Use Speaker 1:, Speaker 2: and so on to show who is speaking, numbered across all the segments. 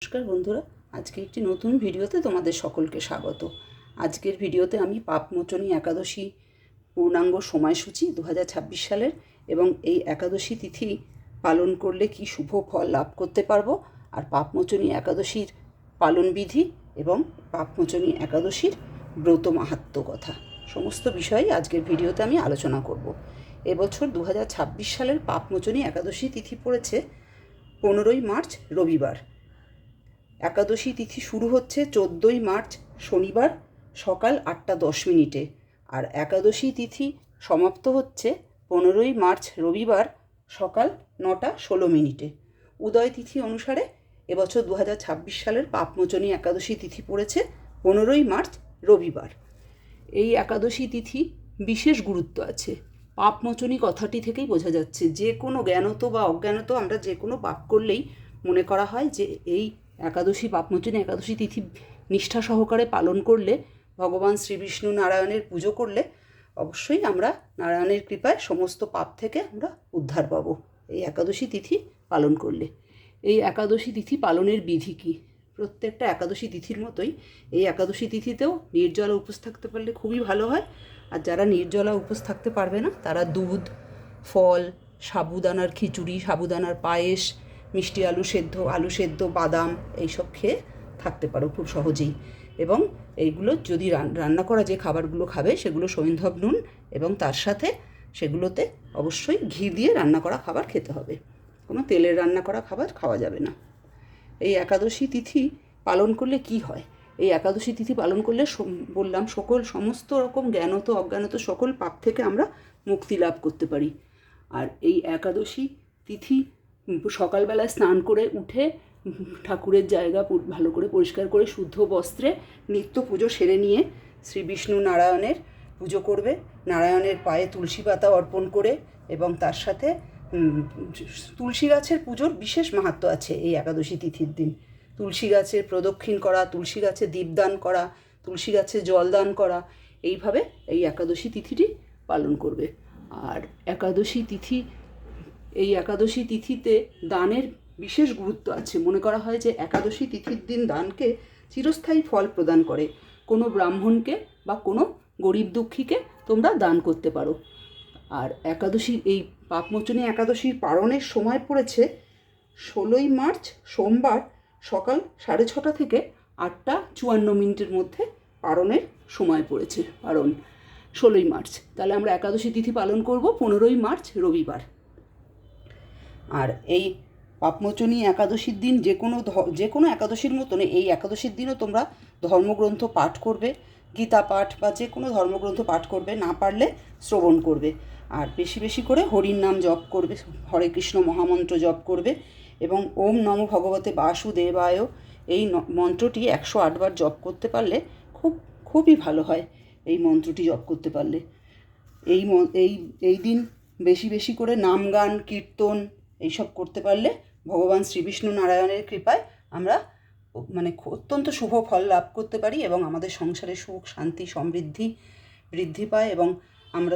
Speaker 1: নমস্কার বন্ধুরা, আজকে একটি নতুন ভিডিওতে তোমাদের সকলকে স্বাগত। আজকের ভিডিওতে আমি পাপমোচনী একাদশী পূর্ণাঙ্গ সময়সূচি 2026 সালের এবং এই একাদশী তিথি পালন করলে কি শুভ ফল লাভ করতে পারবো, আর পাপমোচনী একাদশীর পালনবিধি এবং পাপমোচনী একাদশীর ব্রত মাহাত্ম্য কথা সমস্ত বিষয়ই আজকের ভিডিওতে আমি আলোচনা করব। এবছর 2026 সালের পাপমোচনী একাদশী তিথি পড়েছে 15ই মার্চ রবিবার। একাদশী তিথি শুরু হচ্ছে 14ই মার্চ শনিবার সকাল 8:10 আর একাদশী তিথি সমাপ্ত হচ্ছে 15ই মার্চ রবিবার সকাল 9:16। উদয় তিথি অনুসারে এবছর 2026 সালের পাপমোচনী একাদশী তিথি পড়েছে 15ই মার্চ রবিবার। এই একাদশী তিথি বিশেষ গুরুত্ব আছে। পাপমোচনী কথাটি থেকেই বোঝা যাচ্ছে যে কোনো জ্ঞানত বা অজ্ঞানত আমরা যে কোনো পাপ করলেই মনে করা হয় যে এই একাদশী পাপমোচনী একাদশী তিথি নিষ্ঠা সহকারে পালন করলে, ভগবান শ্রী বিষ্ণু নারায়ণের পুজো করলে অবশ্যই আমরা নারায়ণের কৃপায় সমস্ত পাপ থেকে আমরা উদ্ধার পাব এই একাদশী তিথি পালন করলে। এই একাদশী তিথি পালনের বিধি কী? প্রত্যেকটা একাদশী তিথির মতোই এই একাদশী তিথিতেও নির্জলা উপোস থাকতে পারলে খুবই ভালো হয়। আর যারা নির্জলা উপোস থাকতে পারবে না তারা দুধ, ফল, সাবুদানার খিচুড়ি, সাবুদানার পায়েস, মিষ্টি আলু সেদ্ধ, বাদাম এইসব খেয়ে থাকতে পারো খুব সহজেই। এবং এইগুলো যদি রান্না করা যে খাবারগুলো খাবে সেগুলো সৈন্ধব নুন এবং তার সাথে সেগুলোতে অবশ্যই ঘি দিয়ে রান্না করা খাবার খেতে হবে। কোনো তেলের রান্না করা খাবার খাওয়া যাবে না। এই একাদশী তিথি পালন করলে কি হয়? এই একাদশী তিথি পালন করলে বললাম সমস্ত রকম জ্ঞানত অজ্ঞানত সকল পাপ থেকে আমরা মুক্তি লাভ করতে পারি। আর এই একাদশী তিথি সকালবেলায় স্নান করে উঠে ঠাকুরের জায়গা ভালো করে পরিষ্কার করে শুদ্ধ বস্ত্রে নিত্য পুজো সেরে নিয়ে শ্রী বিষ্ণু নারায়ণের পুজো করবে। নারায়ণের পায়ে তুলসী পাতা অর্পণ করে এবং তার সাথে তুলসী গাছের পুজোর বিশেষ মাহাত্ম্য আছে এই একাদশী তিথির দিন। তুলসী গাছের প্রদক্ষিণ করা, তুলসী গাছে দীপদান করা, তুলসী গাছে জলদান করা, এইভাবে এই একাদশী তিথিটি পালন করবে। আর এই একাদশী তিথিতে দানের বিশেষ গুরুত্ব আছে। মনে করা হয় যে একাদশী তিথির দিন দানকে চিরস্থায়ী ফল প্রদান করে। কোনো ব্রাহ্মণকে বা কোনো গরিব দুঃখীকে তোমরা দান করতে পারো। আর এই পাপমোচনী একাদশীর পালনের সময় পড়েছে 16ই মার্চ সোমবার সকাল 6:30 থেকে 8:54 মধ্যে পালনের সময় পড়েছে। 16ই মার্চ, তাহলে আমরা একাদশী তিথি পালন করব 15ই মার্চ রবিবার। আর এই পাপমোচনী একাদশীর দিন যে কোনো একাদশীর মতন এই একাদশীর দিনও তোমরা ধর্মগ্রন্থ পাঠ করবে, গীতা পাঠ বা যে কোনো ধর্মগ্রন্থ পাঠ করবে, না পারলে শ্রবণ করবে। আর বেশি বেশি করে হরির নাম জপ করবে, হরে কৃষ্ণ মহামন্ত্র জপ করবে এবং ওম নমো ভগবতে বাসুদেবায় এই মন্ত্রটি 108 বার জপ করতে পারলে খুবই ভালো হয়। এই মন্ত্রটি জপ করতে পারলে এই দিন বেশি বেশি করে নাম গান কীর্তন এইসব করতে পারলে ভগবান শ্রীবিষ্ণু নারায়ণের কৃপায় আমরা অত্যন্ত শুভ ফল লাভ করতে পারি এবং আমাদের সংসারে সুখ শান্তি সমৃদ্ধি বৃদ্ধি পায় এবং আমরা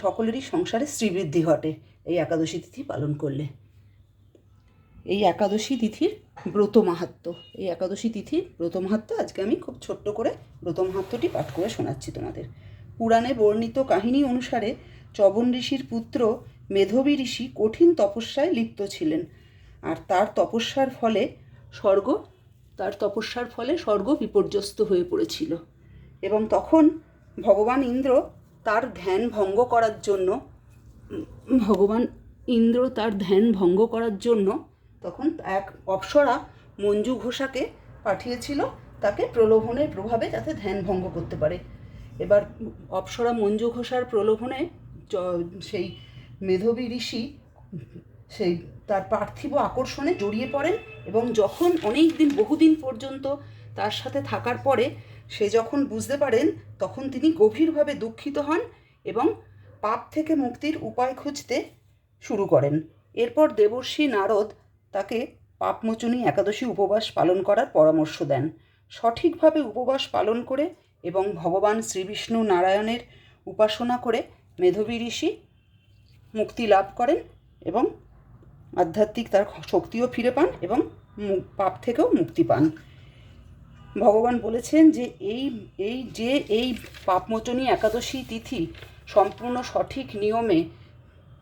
Speaker 1: সকলেরই সংসারে শ্রীবৃদ্ধি ঘটে এই একাদশী তিথি পালন করলে। এই একাদশী তিথির ব্রত মাহাত্ম্য, এই একাদশী তিথির ব্রত মাহাত্ম্য আজকে আমি খুব ছোট্ট করে ব্রত মাহাত্ম্যটি পাঠ করে শোনাচ্ছি তোমাদের। পুরাণে বর্ণিত কাহিনী অনুসারে চবন ঋষির পুত্র মেধবী ঋষি কঠিন তপস্যায় লিপ্ত ছিলেন। আর তার তপস্যার ফলে স্বর্গ বিপর্যস্ত হয়ে পড়েছিল এবং তখন ভগবান ইন্দ্র তার ধ্যান ভঙ্গ করার জন্য তখন এক অপ্সরা মঞ্জু ঘোষাকে পাঠিয়েছিল তাকে প্রলোভনের প্রভাবে যাতে ধ্যান ভঙ্গ করতে পারে। এবার অপ্সরা মঞ্জু ঘোষার প্রলোভনে সেই মেধবী ঋষি তার পার্থিব আকর্ষণে জড়িয়ে পড়েন এবং যখন বহুদিন পর্যন্ত তার সাথে থাকার পরে সে যখন বুঝতে পারেন তখন তিনি গভীরভাবে দুঃখিত হন এবং পাপ থেকে মুক্তির উপায় খুঁজতে শুরু করেন। এরপর দেবর্ষি নারদ তাকে পাপমোচনী একাদশী উপবাস পালন করার পরামর্শ দেন। সঠিকভাবে উপবাস পালন করে এবং ভগবান শ্রীবিষ্ণু নারায়ণের উপাসনা করে মেধবী ঋষি মুক্তি লাভ করেন এবং আধ্যাত্মিক তার শক্তিও ফিরে পান এবং পাপ থেকেও মুক্তি পান। ভগবান বলেছেন যে এই পাপমোচনী একাদশী তিথি সম্পূর্ণ সঠিক নিয়মে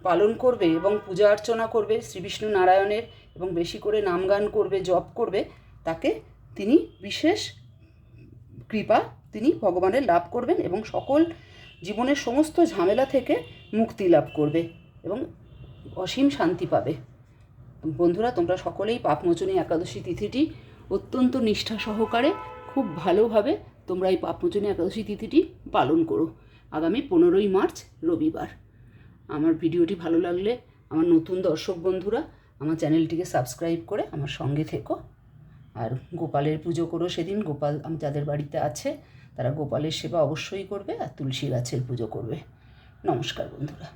Speaker 1: পালন করবে এবং পূজা অর্চনা করবে শ্রী বিষ্ণু নারায়ণের এবং বেশি করে নামগান করবে, জপ করবে, তাকে তিনি বিশেষ কৃপা তিনি ভগবানের লাভ করবেন এবং সকল জীবনের সমস্ত ঝামেলা থেকে মুক্তি লাভ করবে এবং অসীম শান্তি পাবে। বন্ধুরা, তোমরা সকলেই পাপমোচনী একাদশী তিথিটি অত্যন্ত নিষ্ঠা সহকারে খুব ভালোভাবে তোমরা এই পাপমোচনী একাদশী তিথিটি পালন করো। আগামী 15ই মার্চ রবিবার। আমার ভিডিওটি ভালো লাগলে আমার নতুন দর্শক বন্ধুরা আমার চ্যানেলটিকে সাবস্ক্রাইব করে আমার সঙ্গে থেকো। আর গোপালের পুজো করো সেদিন। গোপাল যাদের বাড়িতে আছে তারা গোপালের সেবা অবশ্যই করবে আর তুলসী গাছের পুজো করবে। নমস্কার বন্ধুরা।